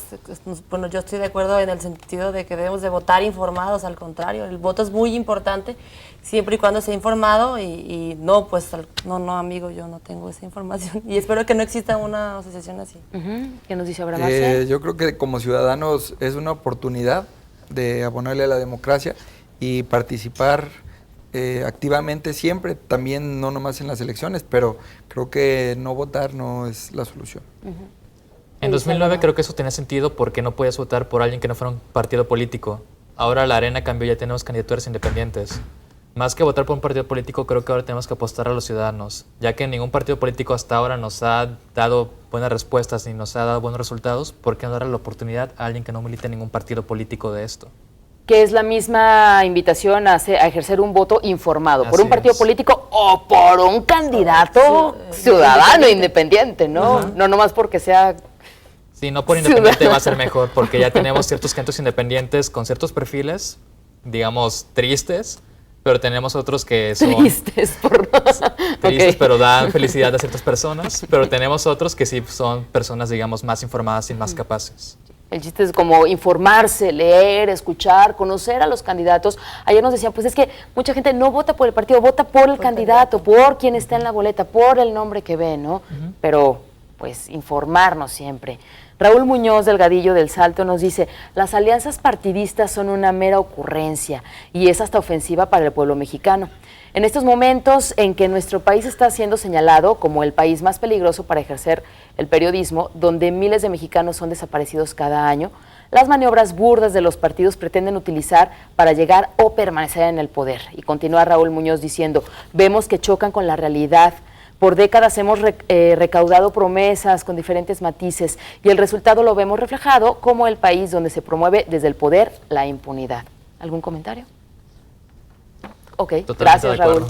bueno, yo estoy de acuerdo en el sentido de que debemos de votar informados, al contrario, el voto es muy importante, siempre y cuando sea informado, y no, pues, no, amigo, yo no tengo esa información, y espero que no exista una asociación así.
¿Qué nos dice Abraham?
Yo creo que como ciudadanos es una oportunidad de abonarle a la democracia y participar activamente siempre, también no nomás en las elecciones, pero creo que no votar no es la solución.
En 2009 creo que eso tenía sentido porque no podías votar por alguien que no fuera un partido político. Ahora la arena cambió, ya tenemos candidaturas independientes. Más que votar por un partido político, creo que ahora tenemos que apostar a los ciudadanos, ya que ningún partido político hasta ahora nos ha dado buenas respuestas ni nos ha dado buenos resultados. ¿Por qué no darle la oportunidad a alguien que no milite en ningún partido político de esto?
Que es la misma invitación a ejercer un voto informado por un partido político o por un candidato ciudadano independiente, ¿no? No nomás porque sea...
Sí, no por independiente va a ser mejor, porque ya tenemos ciertos candidatos independientes con ciertos perfiles, digamos, tristes, pero tenemos otros que son...
Tristes,
pero dan felicidad a ciertas personas, pero tenemos otros que sí son personas, digamos, más informadas y más capaces.
El chiste es como informarse, leer, escuchar, conocer a los candidatos. Ayer nos decían, pues es que mucha gente no vota por el partido, vota por el candidato, por quien está en la boleta, por el nombre que ve, ¿no? Pero, pues, informarnos siempre. Raúl Muñoz Delgadillo del Salto nos dice, las alianzas partidistas son una mera ocurrencia y es hasta ofensiva para el pueblo mexicano. En estos momentos en que nuestro país está siendo señalado como el país más peligroso para ejercer el periodismo, donde miles de mexicanos son desaparecidos cada año, las maniobras burdas de los partidos pretenden utilizar para llegar o permanecer en el poder. Y continúa Raúl Muñoz diciendo, vemos que chocan con la realidad. Por décadas hemos recaudado promesas con diferentes matices y el resultado lo vemos reflejado como el país donde se promueve desde el poder la impunidad. ¿Algún comentario? Ok, gracias Raúl.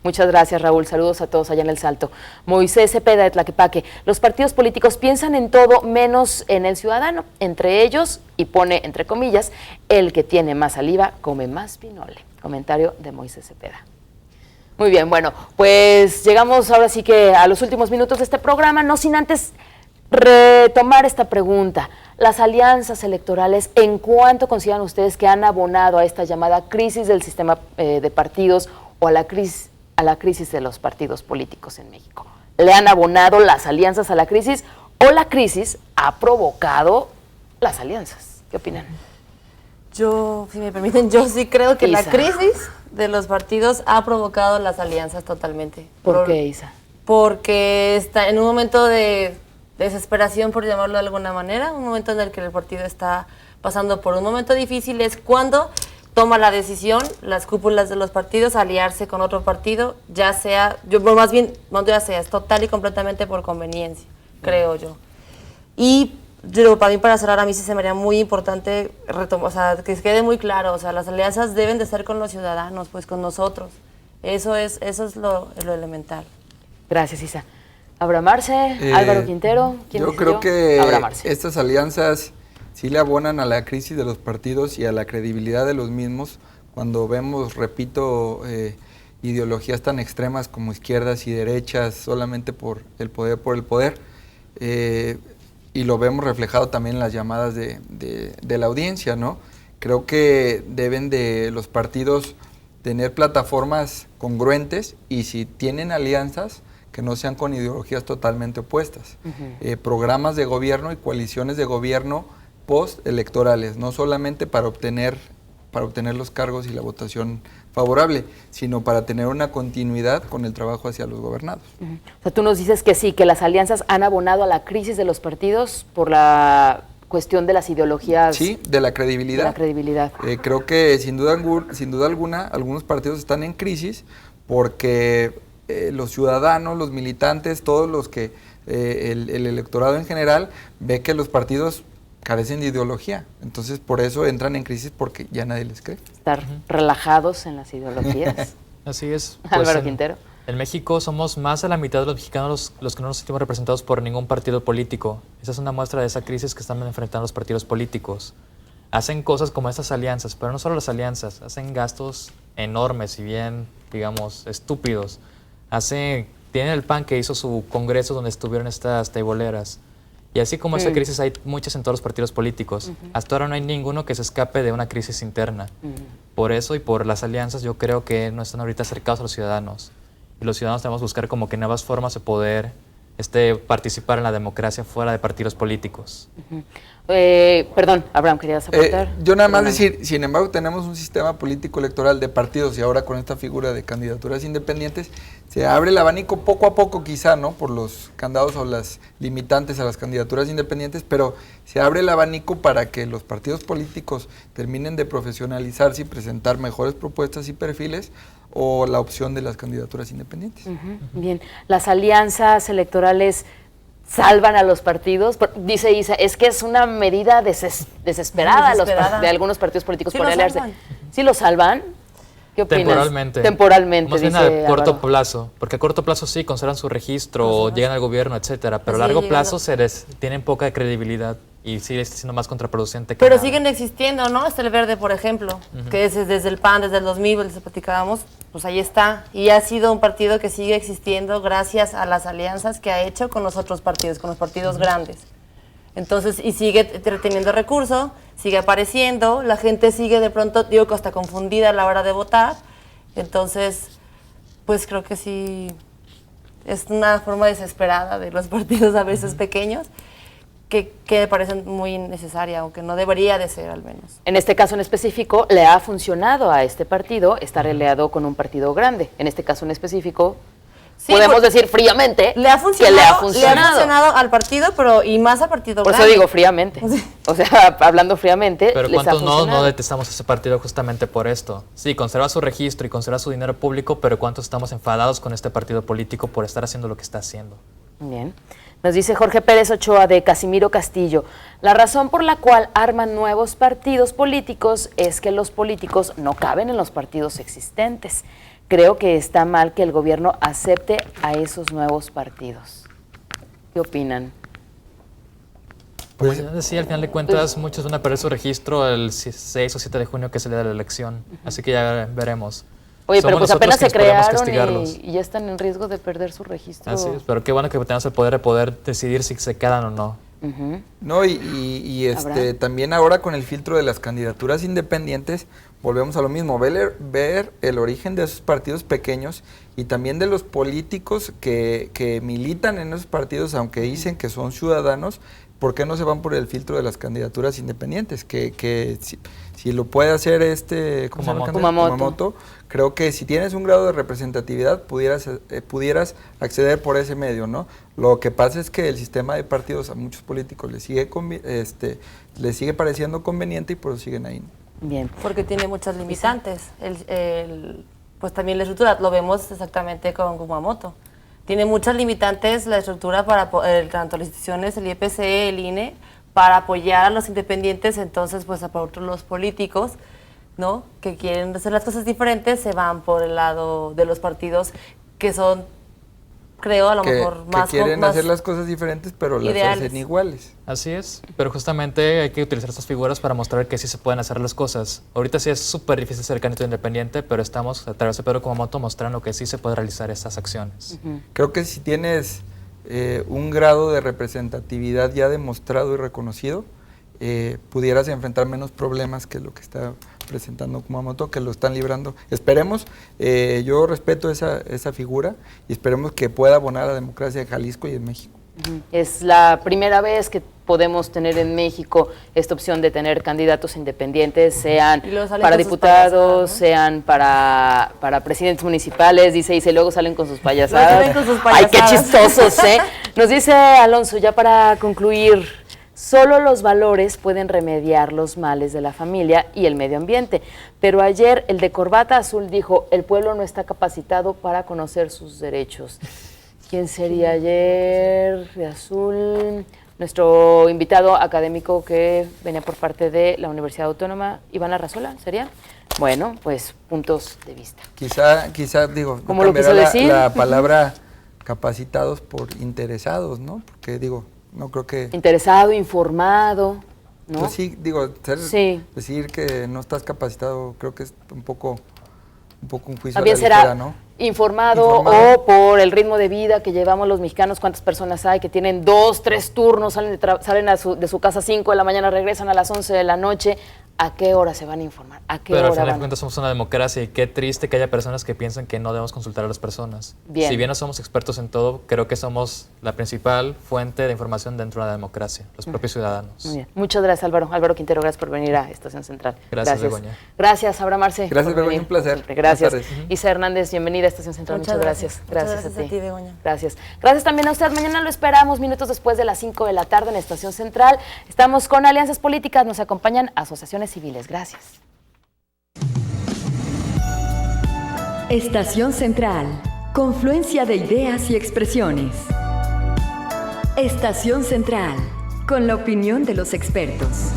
Muchas gracias Raúl, saludos a todos allá en El Salto. Moisés Cepeda de Tlaquepaque, los partidos políticos piensan en todo menos en el ciudadano, entre ellos, y pone entre comillas, el que tiene más saliva come más pinole. Comentario de Moisés Cepeda. Muy bien, bueno, pues llegamos ahora sí que a los últimos minutos de este programa, no sin antes retomar esta pregunta. Las alianzas electorales, ¿en cuánto consideran ustedes que han abonado a esta llamada crisis del sistema de partidos o a la crisis de los partidos políticos en México? ¿Le han abonado las alianzas a la crisis o la crisis ha provocado las alianzas? ¿Qué opinan?
Yo, si me permiten, yo sí creo que la crisis de los partidos ha provocado las alianzas totalmente.
¿Por qué, Isa?
Porque está en un momento de desesperación, por llamarlo de alguna manera, un momento en el que el partido está pasando por un momento difícil, es cuando toma la decisión, las cúpulas de los partidos, aliarse con otro partido, ya sea, es total y completamente por conveniencia, creo yo. Y para mí, para cerrar, a mí sí se me haría muy importante que quede muy claro, las alianzas deben de estar con los ciudadanos, pues con nosotros. Eso es lo elemental.
Gracias, Isa. Abraham Arce, Álvaro Quintero, ¿quién
yo
decidió?
creo que
Abraham Arce.
estas alianzas sí le abonan a la crisis de los partidos y a la credibilidad de los mismos cuando vemos, repito, ideologías tan extremas como izquierdas y derechas solamente por el poder, y lo vemos reflejado también en las llamadas de la audiencia, ¿no? Creo que deben de los partidos tener plataformas congruentes y si tienen alianzas, que no sean con ideologías totalmente opuestas. Programas de gobierno y coaliciones de gobierno postelectorales, no solamente para obtener los cargos y la votación favorable, sino para tener una continuidad con el trabajo hacia los gobernados.
O sea, tú nos dices que sí, que las alianzas han abonado a la crisis de los partidos por la cuestión de las ideologías.
Sí, de la credibilidad.
De la credibilidad.
Creo que sin duda alguna algunos partidos están en crisis porque los ciudadanos, los militantes, todos los que el electorado en general ve que los partidos carecen de ideología. Entonces, por eso entran en crisis porque ya nadie les cree.
Estar relajados en las ideologías.
Así es. Pues
Álvaro Quintero.
En México somos más de la mitad de los mexicanos los que no nos sentimos representados por ningún partido político. Esa es una muestra de esa crisis que están enfrentando los partidos políticos. Hacen cosas como estas alianzas, pero no solo las alianzas, hacen gastos enormes y bien, digamos, estúpidos. Tienen el PAN que hizo su congreso donde estuvieron estas teiboleras. Y así como esta crisis hay muchas en todos los partidos políticos. Hasta ahora no hay ninguno que se escape de una crisis interna. Por eso y por las alianzas yo creo que no están ahorita acercados a los ciudadanos. Y los ciudadanos tenemos que buscar como que nuevas formas de poder participar en la democracia fuera de partidos políticos.
Perdón, Abraham, ¿querías aportar?
Yo nada más decir, sin embargo, tenemos un sistema político electoral de partidos y ahora con esta figura de candidaturas independientes, se abre el abanico poco a poco quizá, ¿no? Por los candados o las limitantes a las candidaturas independientes, pero se abre el abanico para que los partidos políticos terminen de profesionalizarse y presentar mejores propuestas y perfiles o la opción de las candidaturas independientes.
Bien, las alianzas electorales salvan a los partidos. Dice Isa, es que es una medida desesperada de algunos partidos políticos por aliarse. ¿Sí lo salvan? ¿Qué opinas?
Temporalmente.
Temporalmente,
más bien
dice
a corto
Álvaro.
plazo, porque a corto plazo sí conservan su registro, llegan al gobierno, etcétera, pero a largo plazo tienen poca credibilidad y sigue siendo más contraproducente que
Pero
nada.
siguen existiendo, ¿no? El Verde, por ejemplo, que es desde el PAN, desde el 2000, les platicábamos, pues ahí está. Y ha sido un partido que sigue existiendo gracias a las alianzas que ha hecho con los otros partidos, con los partidos grandes. Entonces, y sigue teniendo recursos, sigue apareciendo, la gente sigue de pronto, digo que hasta confundida a la hora de votar. Entonces, pues creo que sí, es una forma desesperada de los partidos a veces pequeños, que me parece muy necesaria, aunque no debería de ser al menos.
En este caso en específico, le ha funcionado a este partido estar aliado con un partido grande. En este caso en específico, sí, podemos decir fríamente
que le ha funcionado. Le ha funcionado al partido, pero y más al partido grande.
Por eso digo fríamente. O sea, hablando fríamente,
pero
les
¿cuántos
ha funcionado?
no detestamos a ese partido justamente por esto? Sí, conserva su registro y conserva su dinero público, pero ¿cuántos estamos enfadados con este partido político por estar haciendo lo que está haciendo?
Bien. Nos dice Jorge Pérez Ochoa de Casimiro Castillo, la razón por la cual arman nuevos partidos políticos es que los políticos no caben en los partidos existentes. Creo que está mal que el gobierno acepte a esos nuevos partidos. ¿Qué opinan?
Pues ya decía, al final de cuentas, muchos van a perder su registro el 6 o 7 de junio, que es el día de la elección. Así que ya veremos.
Oye, pero pues apenas se crearon
y
ya están en riesgo de perder su registro.
Así es, pero qué bueno que tenemos el poder de poder decidir si se quedan o no.
No, y también ahora con el filtro de las candidaturas independientes, volvemos a lo mismo, ver el origen de esos partidos pequeños y también de los políticos que militan en esos partidos, aunque dicen que son ciudadanos, ¿por qué no se van por el filtro de las candidaturas independientes? Que si lo puede hacer Kumamoto, creo que si tienes un grado de representatividad pudieras acceder por ese medio, ¿no? Lo que pasa es que el sistema de partidos a muchos políticos les sigue pareciendo conveniente y por eso siguen ahí, ¿no?
Bien.
Porque tiene muchas limitantes. Pues también la estructura, lo vemos exactamente con Kumamoto. Tiene muchas limitantes la estructura para tanto las instituciones, el IEPC, el INE, para apoyar a los independientes, entonces pues a por los políticos, ¿no? Que quieren hacer las cosas diferentes, se van por el lado de los partidos que son, creo, a lo mejor más...
Que quieren hacer las cosas diferentes, pero las hacen iguales.
Así es, pero justamente hay que utilizar estas figuras para mostrar que sí se pueden hacer las cosas. Ahorita sí es súper difícil ser candidato independiente, pero estamos, a través de Pedro Kumamoto, mostrando que sí se puede realizar estas acciones.
Creo que si tienes un grado de representatividad ya demostrado y reconocido, pudieras enfrentar menos problemas que lo que está presentando Kumamoto, que lo están librando. Esperemos, yo respeto esa figura y esperemos que pueda abonar a la democracia de Jalisco y de México.
Es la primera vez que podemos tener en México esta opción de tener candidatos independientes, sean para diputados, ¿no? Sean para presidentes municipales, dice, y luego salen con sus payasadas. Ay, qué chistosos, ¿eh? Nos dice Alonso, ya para concluir, solo los valores pueden remediar los males de la familia y el medio ambiente. Pero ayer el de corbata azul dijo, el pueblo no está capacitado para conocer sus derechos. ¿Quién sería ayer de azul? Nuestro invitado académico que venía por parte de la Universidad Autónoma, Iván Arrazola, ¿sería? Bueno, pues puntos de vista.
Quizá digo,
¿cómo lo quiso decir?
La palabra capacitados por interesados, ¿no? Porque digo, no creo que...
Interesado, informado, ¿no?
Pues sí, digo, decir que no estás capacitado creo que es un poco un juicio a la ligera, ¿no?
Informado o por el ritmo de vida que llevamos los mexicanos, cuántas personas hay que tienen 2, 3 turnos, salen de su casa a 5 de la mañana, regresan a las 11 de la noche. ¿A qué hora se van a informar? ¿A qué hora
Pero al final de cuentas somos una democracia y qué triste que haya personas que piensan que no debemos consultar a las personas.
Bien.
Si bien no somos expertos en todo, creo que somos la principal fuente de información dentro de la democracia, los propios ciudadanos.
Muy bien. Muchas gracias, Álvaro. Álvaro Quintero, gracias por venir a Estación Central.
Gracias, Begoña.
Gracias, Abraham Arce.
Gracias, Begoña, un placer.
Gracias. Isa Hernández, bienvenida a Estación Central. Muchas gracias. Gracias a ti,
Begoña.
Gracias. Gracias también a usted. Mañana lo esperamos, minutos después de las 5 de la tarde en Estación Central. Estamos con alianzas políticas, nos acompañan asociaciones civiles. Gracias.
Estación Central, confluencia de ideas y expresiones. Estación Central, con la opinión de los expertos.